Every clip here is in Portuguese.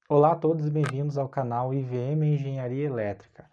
Olá a todos e bem-vindos ao canal IVM Engenharia Elétrica.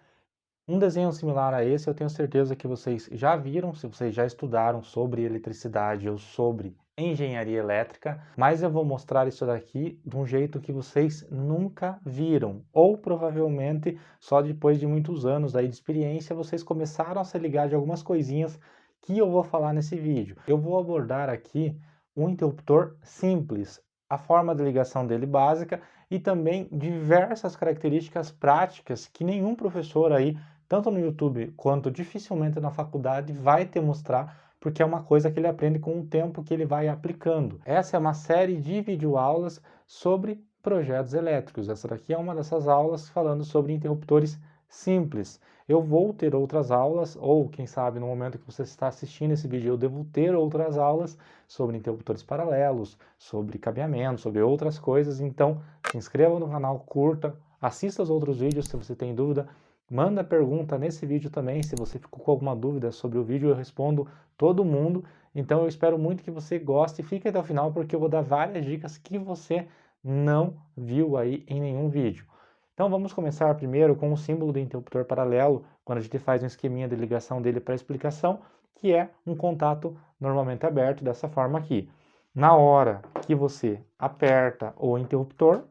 Um desenho similar a esse eu tenho certeza que vocês já viram, se vocês já estudaram sobre eletricidade ou sobre engenharia elétrica, mas eu vou mostrar isso daqui de um jeito que vocês nunca viram, ou provavelmente só depois de muitos anos aí de experiência vocês começaram a se ligar de algumas coisinhas que eu vou falar nesse vídeo. Eu vou abordar aqui um interruptor simples, a forma de ligação dele básica e também diversas características práticas que nenhum professor aí, tanto no YouTube quanto dificilmente na faculdade, vai te mostrar, porque é uma coisa que ele aprende com o tempo que ele vai aplicando. Essa é uma série de videoaulas sobre projetos elétricos. Essa daqui é uma dessas aulas falando sobre interruptores simples. Eu vou ter outras aulas, ou quem sabe no momento que você está assistindo esse vídeo eu devo ter outras aulas sobre interruptores paralelos, sobre cabeamento, sobre outras coisas. Então se inscreva no canal, curta, assista os outros vídeos se você tem dúvida, manda pergunta nesse vídeo também, se você ficou com alguma dúvida sobre o vídeo eu respondo todo mundo. Então eu espero muito que você goste e fique até o final porque eu vou dar várias dicas que você não viu aí em nenhum vídeo. Então vamos começar primeiro com o símbolo do interruptor paralelo, quando a gente faz um esqueminha de ligação dele para explicação, que é um contato normalmente aberto dessa forma aqui. Na hora que você aperta o interruptor,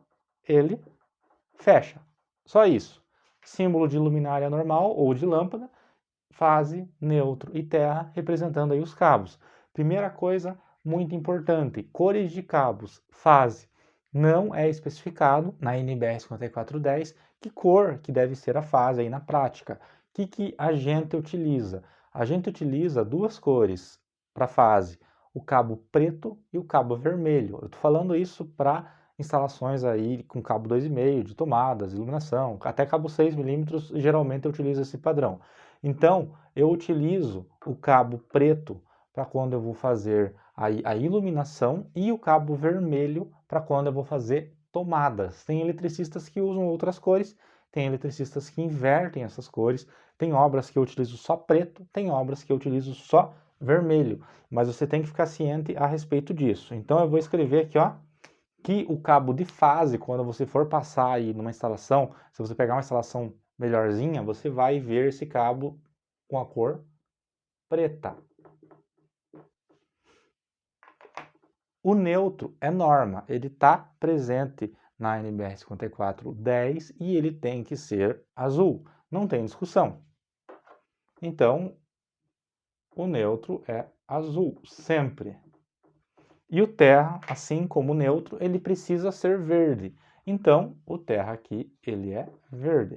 ele fecha. Só isso. Símbolo de luminária normal ou de lâmpada, fase, neutro e terra, representando aí os cabos. Primeira coisa muito importante, cores de cabos, fase. Não é especificado na NBR 5410 que cor que deve ser a fase aí na prática. O que a gente utiliza? A gente utiliza duas cores para fase, o cabo preto e o cabo vermelho. Eu estou falando isso para instalações aí com cabo 2,5 de tomadas, iluminação, até cabo 6 milímetros, geralmente eu utilizo esse padrão. Então, eu utilizo o cabo preto para quando eu vou fazer a iluminação e o cabo vermelho para quando eu vou fazer tomadas. Tem eletricistas que usam outras cores, tem eletricistas que invertem essas cores, tem obras que eu utilizo só preto, tem obras que eu utilizo só vermelho, mas você tem que ficar ciente a respeito disso. Então eu vou escrever aqui, ó, que o cabo de fase, quando você for passar aí numa instalação, se você pegar uma instalação melhorzinha, você vai ver esse cabo com a cor preta. O neutro é norma, ele está presente na NBR 5410 e ele tem que ser azul, não tem discussão. Então, o neutro é azul, sempre. E o terra, assim como o neutro, ele precisa ser verde. Então, o terra aqui, ele é verde.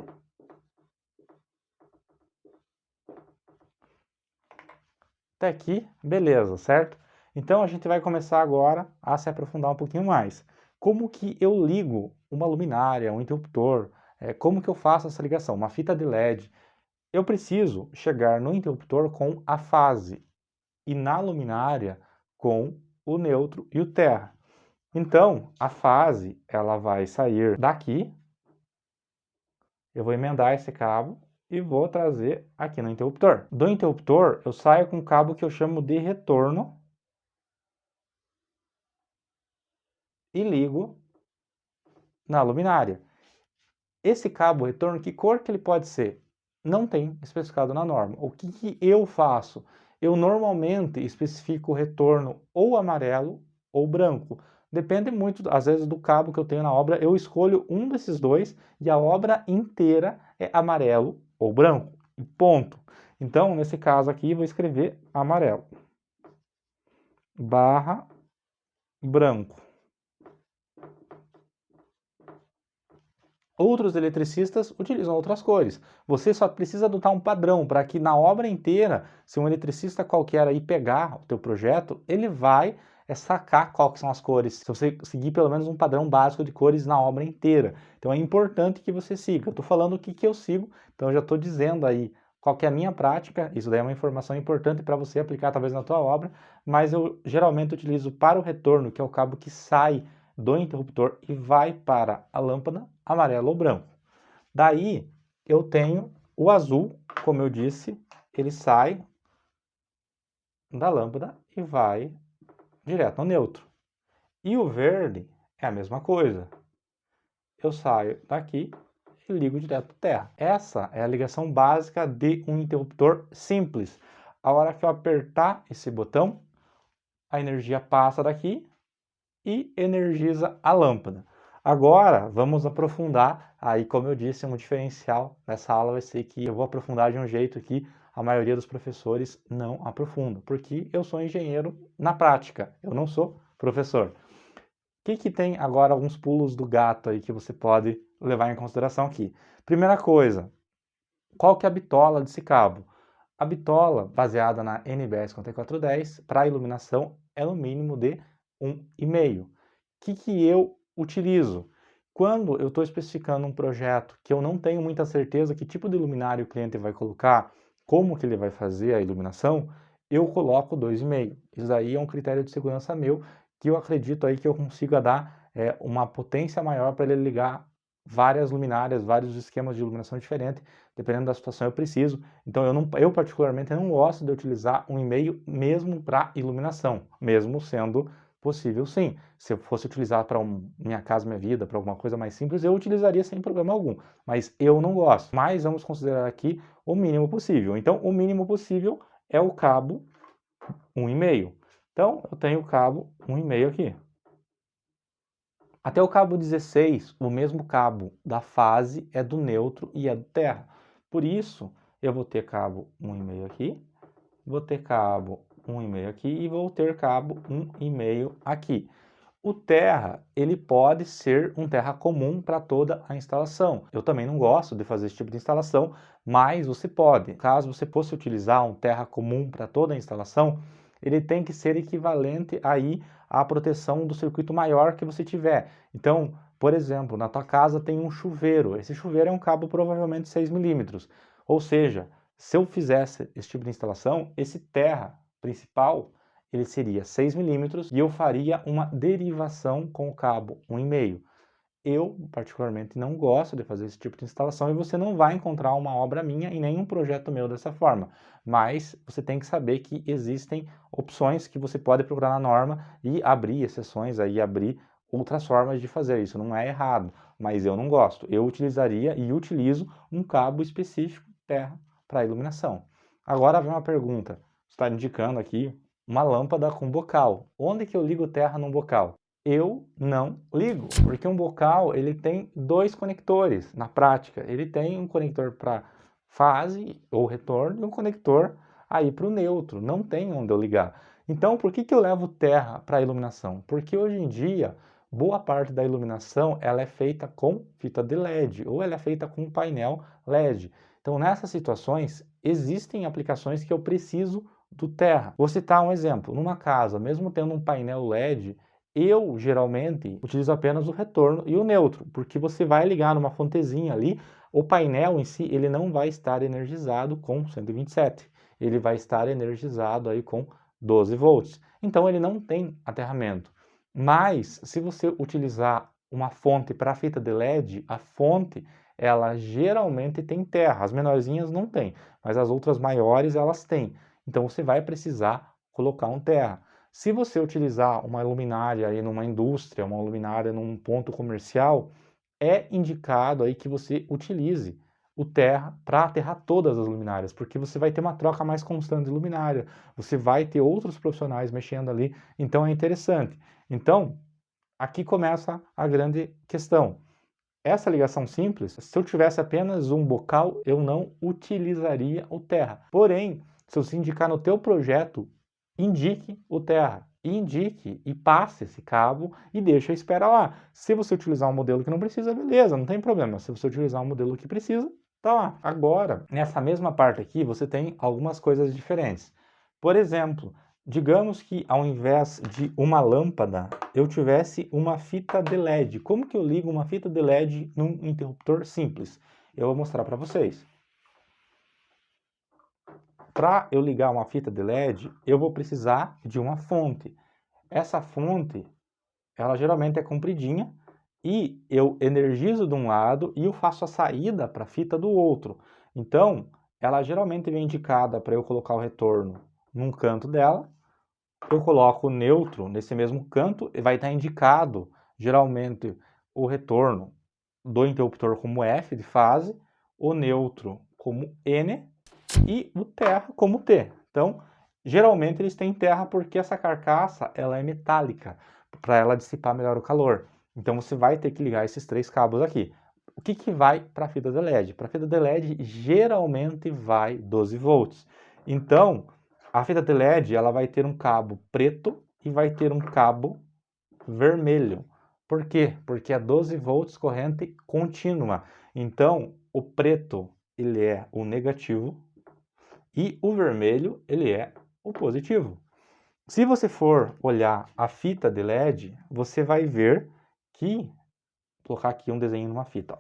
Até aqui, beleza, certo? Então a gente vai começar agora a se aprofundar um pouquinho mais. Como que eu ligo uma luminária, um interruptor? Como que eu faço essa ligação? Uma fita de LED. Eu preciso chegar no interruptor com a fase e na luminária com o neutro e o terra. Então, a fase, ela vai sair daqui, eu vou emendar esse cabo e vou trazer aqui no interruptor. Do interruptor, eu saio com um cabo que eu chamo de retorno e ligo na luminária. Esse cabo retorno, que cor que ele pode ser? Não tem especificado na norma. O que eu faço? Eu normalmente especifico o retorno ou amarelo ou branco. Depende muito, às vezes, do cabo que eu tenho na obra. Eu escolho um desses dois e a obra inteira é amarelo ou branco. Ponto. Então, nesse caso aqui, vou escrever amarelo barra branco. Outros eletricistas utilizam outras cores. Você só precisa adotar um padrão para que na obra inteira, se um eletricista qualquer aí pegar o teu projeto, ele vai sacar quais são as cores. Se você seguir pelo menos um padrão básico de cores na obra inteira. Então é importante que você siga. Eu estou falando o que eu sigo, então eu já estou dizendo aí qual que é a minha prática. Isso daí é uma informação importante para você aplicar talvez na tua obra, mas eu geralmente utilizo para o retorno, que é o cabo que sai do interruptor e vai para a lâmpada amarelo ou branco. Daí eu tenho o azul, como eu disse, ele sai da lâmpada e vai direto ao neutro. E o verde é a mesma coisa. eu saio daqui e ligo direto à terra. Essa é a ligação básica de um interruptor simples. A hora que eu apertar esse botão, a energia passa daqui e energiza a lâmpada. Agora, vamos aprofundar. Aí, como eu disse, um diferencial nessa aula vai ser que eu vou aprofundar de um jeito que a maioria dos professores não aprofunda, porque eu sou engenheiro na prática, eu não sou professor. O que tem agora alguns pulos do gato aí que você pode levar em consideração aqui? Primeira coisa, qual que é a bitola desse cabo? A bitola, baseada na NBS 5410, para iluminação é no mínimo de 1,5. O que eu utilizo? Quando eu estou especificando um projeto que eu não tenho muita certeza que tipo de luminário o cliente vai colocar, como que ele vai fazer a iluminação, eu coloco 2,5. Isso aí é um critério de segurança meu, que eu acredito aí que eu consiga dar uma potência maior para ele ligar várias luminárias, vários esquemas de iluminação diferentes, dependendo da situação eu preciso. Então eu particularmente não gosto de utilizar 1,5 mesmo para iluminação, mesmo sendo possível sim. Se eu fosse utilizar para Minha Casa Minha Vida, para alguma coisa mais simples, eu utilizaria sem problema algum. Mas eu não gosto. Mas vamos considerar aqui o mínimo possível. Então o mínimo possível é o cabo 1,5. Então eu tenho o cabo 1,5 aqui. Até o cabo 16, o mesmo cabo da fase é do neutro e é do terra. Por isso, eu vou ter cabo 1,5 aqui, vou ter cabo 1,5 aqui e vou ter cabo 1,5 aqui. O terra, ele pode ser um terra comum para toda a instalação. Eu também não gosto de fazer esse tipo de instalação, mas você pode. Caso você fosse utilizar um terra comum para toda a instalação, ele tem que ser equivalente aí à proteção do circuito maior que você tiver. Então, por exemplo, na tua casa tem um chuveiro. Esse chuveiro é um cabo provavelmente 6 milímetros. Ou seja, se eu fizesse esse tipo de instalação, esse terra principal ele seria 6 milímetros e eu faria uma derivação com o cabo 1,5. Eu, particularmente, não gosto de fazer esse tipo de instalação e você não vai encontrar uma obra minha em nenhum projeto meu dessa forma. Mas você tem que saber que existem opções que você pode procurar na norma e abrir exceções, aí abrir outras formas de fazer isso. Não é errado, mas eu não gosto. Eu utilizaria e utilizo um cabo específico terra para iluminação. Agora vem uma pergunta. Você está indicando aqui uma lâmpada com bocal. Onde que eu ligo terra num bocal? Eu não ligo, porque um bocal ele tem dois conectores na prática. Ele tem um conector para fase ou retorno e um conector aí para o neutro. Não tem onde eu ligar. Então, por que eu levo terra para a iluminação? Porque hoje em dia, boa parte da iluminação ela é feita com fita de LED ou ela é feita com painel LED. Então, nessas situações, existem aplicações que eu preciso do terra. Vou citar um exemplo. Numa casa, mesmo tendo um painel LED, eu geralmente utilizo apenas o retorno e o neutro, porque você vai ligar numa fontezinha ali, o painel em si ele não vai estar energizado com 127, ele vai estar energizado aí com 12 volts. Então ele não tem aterramento. Mas se você utilizar uma fonte para fita de LED, a fonte ela geralmente tem terra, as menorzinhas não tem, mas as outras maiores elas têm. Então você vai precisar colocar um terra. Se você utilizar uma luminária aí numa indústria, uma luminária num ponto comercial, é indicado aí que você utilize o terra para aterrar todas as luminárias, porque você vai ter uma troca mais constante de luminária, você vai ter outros profissionais mexendo ali, então é interessante. Então, aqui começa a grande questão. Essa ligação simples, se eu tivesse apenas um bocal, eu não utilizaria o terra. Porém, se você indicar no teu projeto, indique o terra, indique e passe esse cabo e deixa a espera lá. Se você utilizar um modelo que não precisa, beleza, não tem problema. Se você utilizar um modelo que precisa, tá lá. Agora, nessa mesma parte aqui, você tem algumas coisas diferentes. Por exemplo, digamos que ao invés de uma lâmpada, eu tivesse uma fita de LED. Como que eu ligo uma fita de LED num interruptor simples? Eu vou mostrar para vocês. Para eu ligar uma fita de LED, eu vou precisar de uma fonte. Essa fonte, ela geralmente é compridinha e eu energizo de um lado e eu faço a saída para a fita do outro. Então, ela geralmente vem indicada para eu colocar o retorno num canto dela. Eu coloco o neutro nesse mesmo canto e vai estar indicado, geralmente, o retorno do interruptor como F de fase, o neutro como N e o terra como T. Então, geralmente eles têm terra porque essa carcaça ela é metálica, para ela dissipar melhor o calor. Então você vai ter que ligar esses 3 cabos aqui. O que vai para a fita de LED? Para a fita de LED geralmente vai 12 volts. Então, a fita de LED ela vai ter um cabo preto e vai ter um cabo vermelho. Por quê? Porque é 12 volts corrente contínua. Então, o preto ele é o negativo e o vermelho ele é o positivo. Se você for olhar a fita de LED, você vai ver que, vou colocar aqui um desenho numa fita,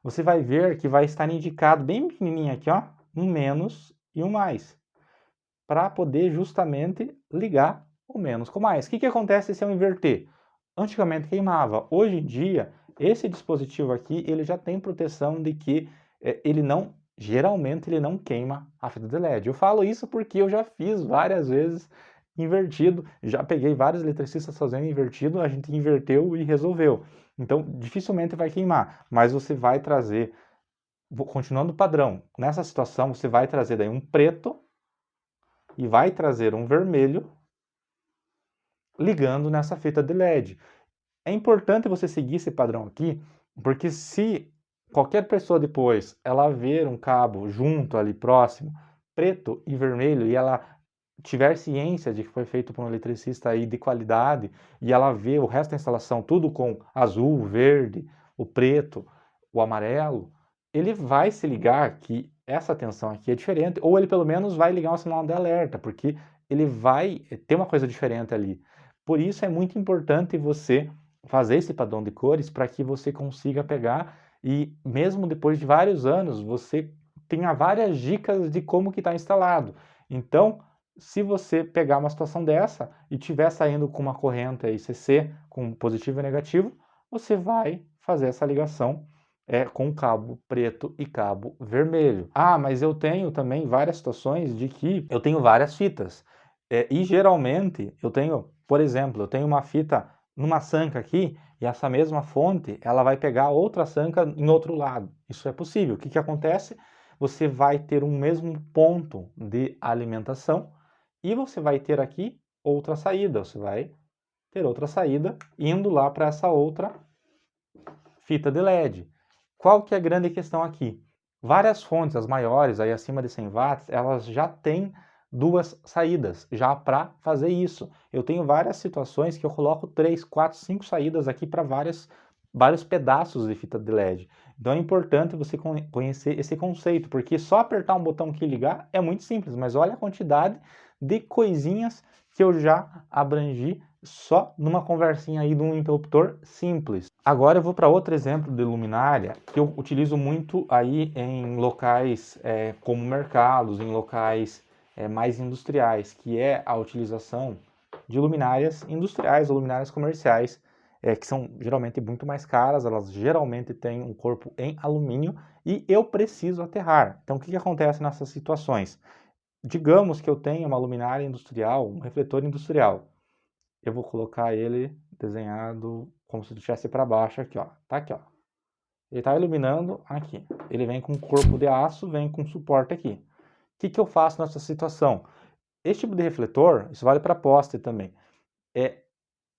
você vai ver que vai estar indicado bem pequenininho aqui, ó, um menos e um mais, para poder justamente ligar o menos com o mais. O que acontece se eu inverter? Antigamente queimava. Hoje em dia, esse dispositivo aqui, ele já tem proteção de que geralmente ele não queima a fita de LED. Eu falo isso porque eu já fiz várias vezes invertido, já peguei vários eletricistas fazendo invertido, a gente inverteu e resolveu. Então, dificilmente vai queimar, mas você vai trazer, continuando o padrão, nessa situação você vai trazer daí um preto e vai trazer um vermelho ligando nessa fita de LED. É importante você seguir esse padrão aqui, porque se qualquer pessoa depois ela ver um cabo junto ali próximo, preto e vermelho, e ela tiver ciência de que foi feito por um eletricista aí de qualidade, e ela vê o resto da instalação tudo com azul, verde, o preto, o amarelo, ele vai se ligar que essa tensão aqui é diferente, ou ele pelo menos vai ligar um sinal de alerta, porque ele vai ter uma coisa diferente ali. Por isso é muito importante você fazer esse padrão de cores para que você consiga pegar e mesmo depois de vários anos você tenha várias dicas de como que está instalado. Então, se você pegar uma situação dessa e estiver saindo com uma corrente aí CC com positivo e negativo, você vai fazer essa ligação com cabo preto e cabo vermelho. Ah, mas eu tenho também várias situações de que eu tenho várias fitas. E geralmente eu tenho, por exemplo, eu tenho uma fita numa sanca aqui e essa mesma fonte ela vai pegar outra sanca em outro lado. Isso é possível. O que acontece? Você vai ter um mesmo ponto de alimentação e você vai ter aqui outra saída. Você vai ter outra saída indo lá para essa outra fita de LED. Qual que é a grande questão aqui? Várias fontes, as maiores, aí acima de 100 watts, elas já têm 2 saídas já para fazer isso. Eu tenho várias situações que eu coloco 3, 4, 5 saídas aqui para vários pedaços de fita de LED. Então é importante você conhecer esse conceito, porque só apertar um botão aqui e ligar é muito simples, mas olha a quantidade de coisinhas que eu já abrangi só numa conversinha aí de um interruptor simples. Agora eu vou para outro exemplo de luminária que eu utilizo muito aí em locais como mercados, em locais mais industriais, que é a utilização de luminárias industriais ou luminárias comerciais, que são geralmente muito mais caras, elas geralmente têm um corpo em alumínio e eu preciso aterrar. Então o que acontece nessas situações? Digamos que eu tenho uma luminária industrial, um refletor industrial. Eu vou colocar ele desenhado como se ele estivesse para baixo aqui, ó. Tá aqui, ó. Ele está iluminando aqui. Ele vem com um corpo de aço, vem com suporte aqui. O que eu faço nessa situação? Esse tipo de refletor, isso vale para poste também,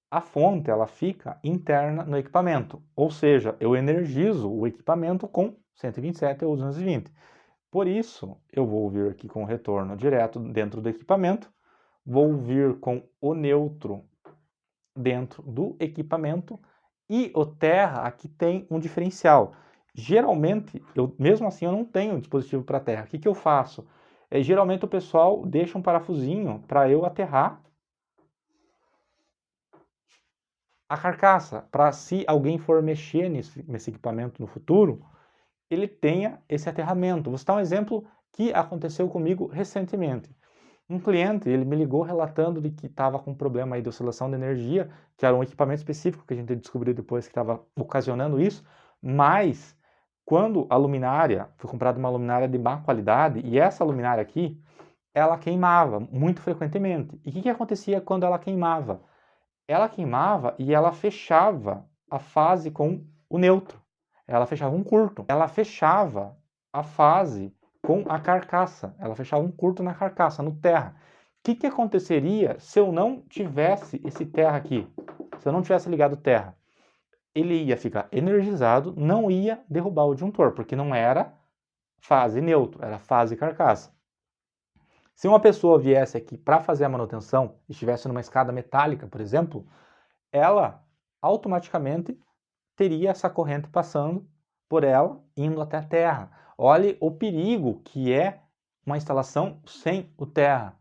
a fonte ela fica interna no equipamento, ou seja, eu energizo o equipamento com 127 ou 220. Por isso, eu vou vir aqui com o retorno direto dentro do equipamento, vou vir com o neutro dentro do equipamento e o terra aqui tem um diferencial. Geralmente, mesmo assim, eu não tenho um dispositivo para terra. O que eu faço? Geralmente o pessoal deixa um parafusinho para eu aterrar a carcaça, para se alguém for mexer nesse equipamento no futuro, ele tenha esse aterramento. Vou citar um exemplo que aconteceu comigo recentemente. Um cliente, ele me ligou relatando de que estava com um problema aí de oscilação de energia, que era um equipamento específico que a gente descobriu depois que estava ocasionando isso, mas quando a luminária, foi comprada uma luminária de má qualidade, e essa luminária aqui, ela queimava muito frequentemente. E o que acontecia quando ela queimava? Ela queimava e ela fechava a fase com o neutro. Ela fechava um curto. Ela fechava a fase com a carcaça. Ela fechava um curto na carcaça, no terra. O que aconteceria se eu não tivesse esse terra aqui? Se eu não tivesse ligado o terra? Ele ia ficar energizado, não ia derrubar o disjuntor, porque não era fase neutro, era fase carcaça. Se uma pessoa viesse aqui para fazer a manutenção, estivesse numa escada metálica, por exemplo, ela automaticamente teria essa corrente passando por ela, indo até a terra. Olhe o perigo que é uma instalação sem o terra.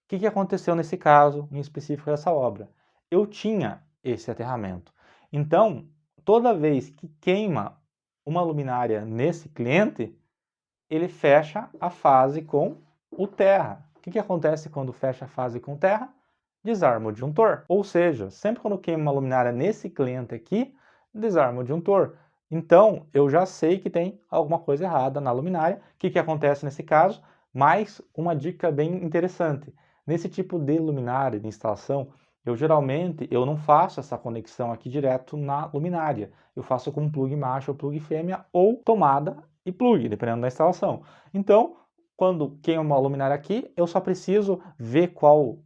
O que aconteceu nesse caso, em específico dessa obra? Eu tinha esse aterramento. Então, toda vez que queima uma luminária nesse cliente, ele fecha a fase com o terra. O que acontece quando fecha a fase com terra? Desarma o disjuntor. Ou seja, sempre quando queima uma luminária nesse cliente aqui, desarma o disjuntor. Então, eu já sei que tem alguma coisa errada na luminária. O que acontece nesse caso? Mais uma dica bem interessante. Nesse tipo de luminária de instalação, eu geralmente não faço essa conexão aqui direto na luminária. Eu faço com plug macho ou plug fêmea ou tomada e plug, dependendo da instalação. Então, quando queima uma luminária aqui, eu só preciso ver qual...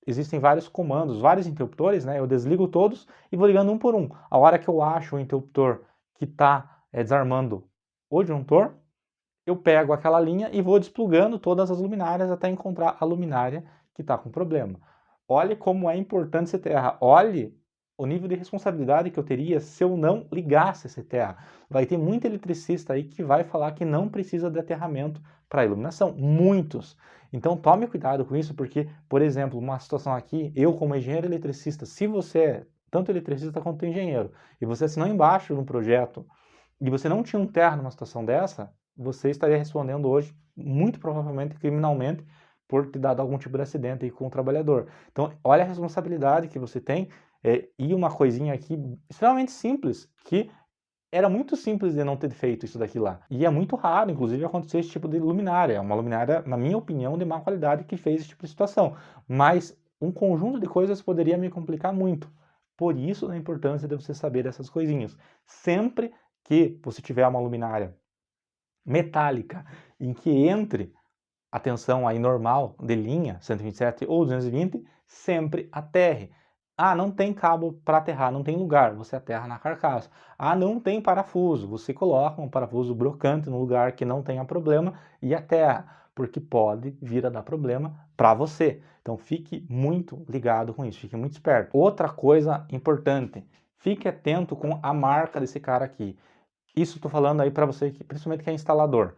existem vários comandos, vários interruptores, né? Eu desligo todos e vou ligando um por um. A hora que eu acho o interruptor que está desarmando o disjuntor, eu pego aquela linha e vou desplugando todas as luminárias até encontrar a luminária que está com problema. Olhe como é importante esse terra. Olhe o nível de responsabilidade que eu teria se eu não ligasse esse terra. Vai ter muito eletricista aí que vai falar que não precisa de aterramento para iluminação. Muitos. Então tome cuidado com isso, porque, por exemplo, uma situação aqui, eu como engenheiro eletricista, se você é tanto eletricista quanto engenheiro, e você assinou embaixo de um projeto, e você não tinha um terra numa situação dessa, você estaria respondendo hoje, muito provavelmente, criminalmente, por ter dado algum tipo de acidente aí com o trabalhador. Então, olha a responsabilidade que você tem, e uma coisinha aqui extremamente simples, que era muito simples de não ter feito isso daqui lá. E é muito raro, inclusive, acontecer esse tipo de luminária. É uma luminária, na minha opinião, de má qualidade que fez esse tipo de situação. Mas um conjunto de coisas poderia me complicar muito. Por isso, a importância de você saber dessas coisinhas. Sempre que você tiver uma luminária metálica em que entre a tensão aí normal de linha, 127 ou 220, sempre aterre. Ah, não tem cabo para aterrar, não tem lugar, você aterra na carcaça. Ah, não tem parafuso, você coloca um parafuso brocante no lugar que não tenha problema e aterra, porque pode vir a dar problema para você. Então fique muito ligado com isso, fique muito esperto. Outra coisa importante, fique atento com a marca desse cara aqui. Isso estou falando aí para você, principalmente que é instalador.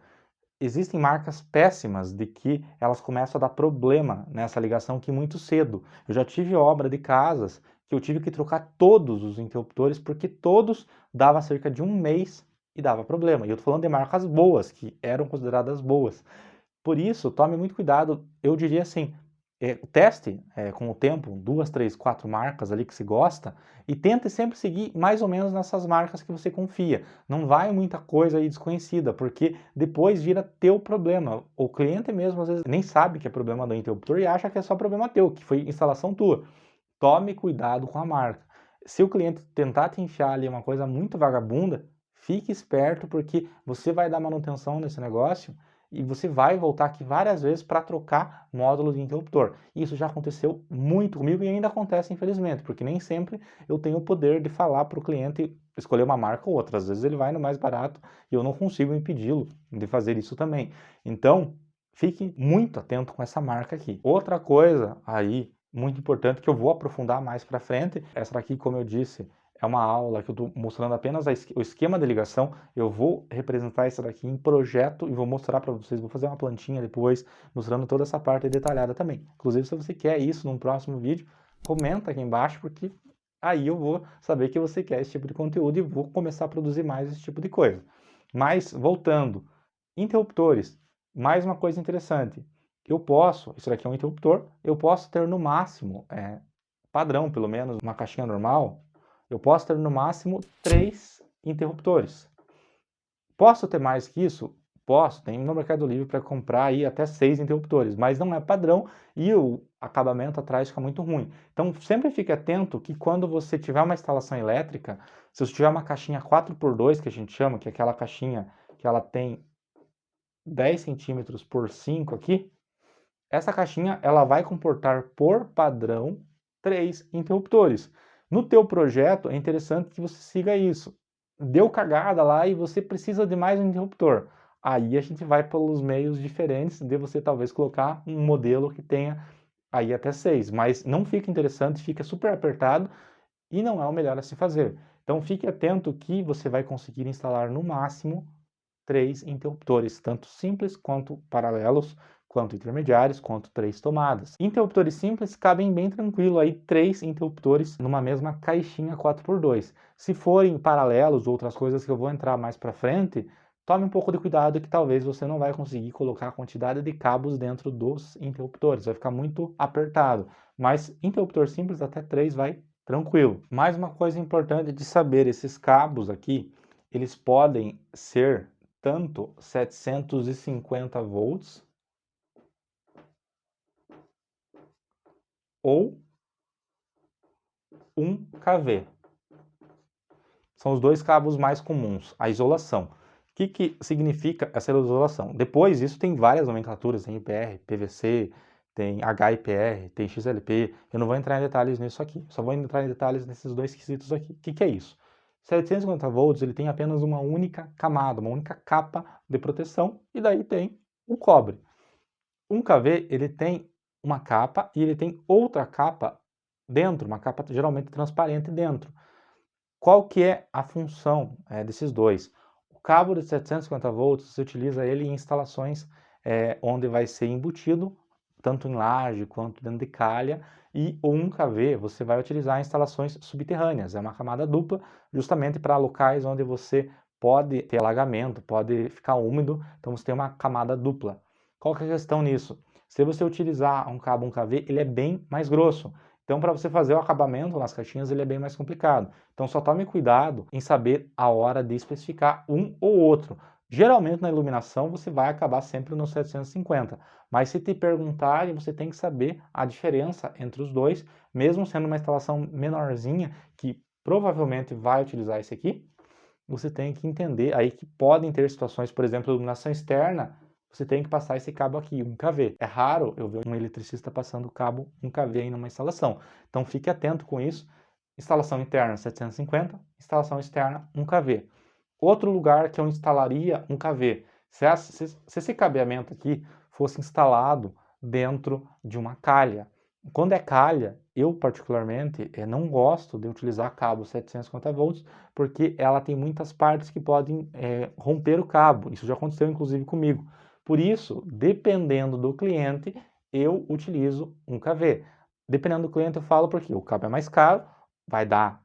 Existem marcas péssimas de que elas começam a dar problema nessa ligação aqui muito cedo. Eu já tive obra de casas que eu tive que trocar todos os interruptores porque todos dava cerca de um mês e dava problema. E eu estou falando de marcas boas, que eram consideradas boas. Por isso, tome muito cuidado. Eu diria assim, teste com o tempo, 2, 3, 4 marcas ali que você gosta e tente sempre seguir mais ou menos nessas marcas que você confia. Não vai muita coisa aí desconhecida, porque depois vira teu problema. O cliente mesmo às vezes nem sabe que é problema do interruptor e acha que é só problema teu, que foi instalação tua. Tome cuidado com a marca. Se o cliente tentar te enfiar ali uma coisa muito vagabunda, fique esperto porque você vai dar manutenção nesse negócio e você vai voltar aqui várias vezes para trocar módulo de interruptor. Isso já aconteceu muito comigo e ainda acontece, infelizmente, porque nem sempre eu tenho o poder de falar para o cliente escolher uma marca ou outra. Às vezes ele vai no mais barato e eu não consigo impedi-lo de fazer isso também. Então, fique muito atento com essa marca aqui. Outra coisa aí, muito importante, que eu vou aprofundar mais para frente, essa daqui, como eu disse, é uma aula que eu estou mostrando apenas o esquema de ligação. Eu vou representar isso daqui em projeto e vou mostrar para vocês. Vou fazer uma plantinha depois, mostrando toda essa parte detalhada também. Inclusive, se você quer isso num próximo vídeo, comenta aqui embaixo, porque aí eu vou saber que você quer esse tipo de conteúdo e vou começar a produzir mais esse tipo de coisa. Mas, voltando, interruptores. Mais uma coisa interessante. Eu posso, isso daqui é um interruptor, eu posso ter no máximo, padrão pelo menos, uma caixinha normal, eu posso ter no máximo 3 interruptores. Posso ter mais que isso? Posso, tem no Mercado Livre para comprar aí até 6 interruptores, mas não é padrão e o acabamento atrás fica muito ruim. Então sempre fique atento que quando você tiver uma instalação elétrica, se você tiver uma caixinha 4x2, que a gente chama, que é aquela caixinha que ela tem 10 centímetros por 5 aqui, essa caixinha ela vai comportar por padrão 3 interruptores. No teu projeto é interessante que você siga isso. Deu cagada lá e você precisa de mais um interruptor. Aí a gente vai pelos meios diferentes de você talvez colocar um modelo que tenha aí até 6, mas não fica interessante, fica super apertado e não é o melhor a se fazer. Então fique atento que você vai conseguir instalar no máximo 3 interruptores, tanto simples quanto paralelos, quanto intermediários, quanto 3 tomadas. Interruptores simples cabem bem tranquilo aí 3 interruptores numa mesma caixinha 4x2. Se forem paralelos, outras coisas que eu vou entrar mais para frente, tome um pouco de cuidado que talvez você não vai conseguir colocar a quantidade de cabos dentro dos interruptores, vai ficar muito apertado. Mas interruptor simples até 3 vai tranquilo. Mais uma coisa importante de saber, esses cabos aqui, eles podem ser tanto 750 volts ou 1 kV. São os dois cabos mais comuns, a isolação. O que significa essa isolação? Depois, isso tem várias nomenclaturas, tem IPR, PVC, tem HIPR, tem XLP. Eu não vou entrar em detalhes nisso aqui, só vou entrar em detalhes nesses dois quesitos aqui. O que é isso? 750 volts ele tem apenas uma única camada, uma única capa de proteção, e daí tem o cobre. 1 kV ele tem uma capa e ele tem outra capa dentro, uma capa geralmente transparente dentro. Qual que é a função desses dois? O cabo de 750 volts, você utiliza ele em instalações onde vai ser embutido, tanto em laje quanto dentro de calha, e o 1 kV você vai utilizar em instalações subterrâneas, é uma camada dupla, justamente para locais onde você pode ter alagamento, pode ficar úmido, então você tem uma camada dupla. Qual que é a questão nisso? Se você utilizar um cabo 1 kV, ele é bem mais grosso, então para você fazer o acabamento nas caixinhas ele é bem mais complicado. Então só tome cuidado em saber a hora de especificar um ou outro. Geralmente na iluminação você vai acabar sempre no 750, mas se te perguntarem você tem que saber a diferença entre os dois, mesmo sendo uma instalação menorzinha que provavelmente vai utilizar esse aqui, você tem que entender aí que podem ter situações, por exemplo, iluminação externa, você tem que passar esse cabo aqui, 1 kV. É raro eu ver um eletricista passando o cabo 1 kV aí numa instalação. Então fique atento com isso. Instalação interna 750, instalação externa 1 kV. Outro lugar que eu instalaria 1 kV, se esse cabeamento aqui fosse instalado dentro de uma calha. Quando é calha, eu particularmente não gosto de utilizar cabo 750 volts, porque ela tem muitas partes que podem romper o cabo. Isso já aconteceu inclusive comigo. Por isso, dependendo do cliente, eu utilizo 1 kV. Dependendo do cliente eu falo porque o cabo é mais caro, vai dar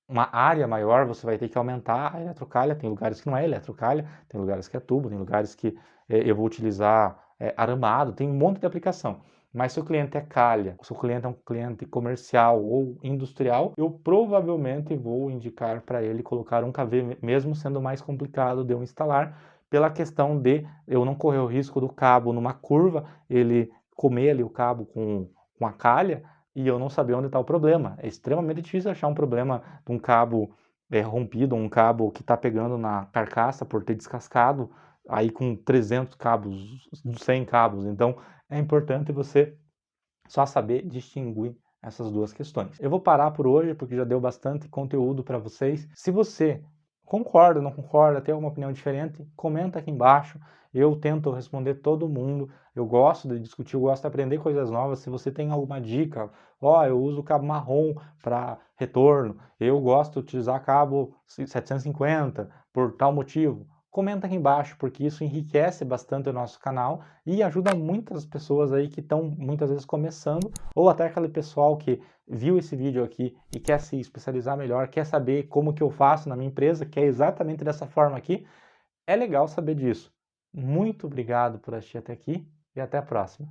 uma área maior, você vai ter que aumentar a eletrocalha, tem lugares que não é eletrocalha, tem lugares que é tubo, tem lugares que eu vou utilizar aramado, tem um monte de aplicação. Mas se o cliente é calha, se o cliente é um cliente comercial ou industrial, eu provavelmente vou indicar para ele colocar 1 kV, mesmo sendo mais complicado de eu instalar, pela questão de eu não correr o risco do cabo numa curva, ele comer ali o cabo com a calha, e eu não saber onde está o problema. É extremamente difícil achar um problema de um cabo rompido, um cabo que está pegando na carcaça por ter descascado, aí com 300 cabos, 100 cabos. Então, é importante você só saber distinguir essas duas questões. Eu vou parar por hoje, porque já deu bastante conteúdo para vocês. Se você concorda, não concorda, tem alguma opinião diferente, comenta aqui embaixo. Eu tento responder todo mundo. Eu gosto de discutir, eu gosto de aprender coisas novas. Se você tem alguma dica, eu uso cabo marrom para retorno, eu gosto de utilizar cabo 750 por tal motivo. Comenta aqui embaixo, porque isso enriquece bastante o nosso canal e ajuda muitas pessoas aí que estão muitas vezes começando, ou até aquele pessoal que viu esse vídeo aqui e quer se especializar melhor, quer saber como que eu faço na minha empresa, que é exatamente dessa forma aqui. É legal saber disso. Muito obrigado por assistir até aqui e até a próxima.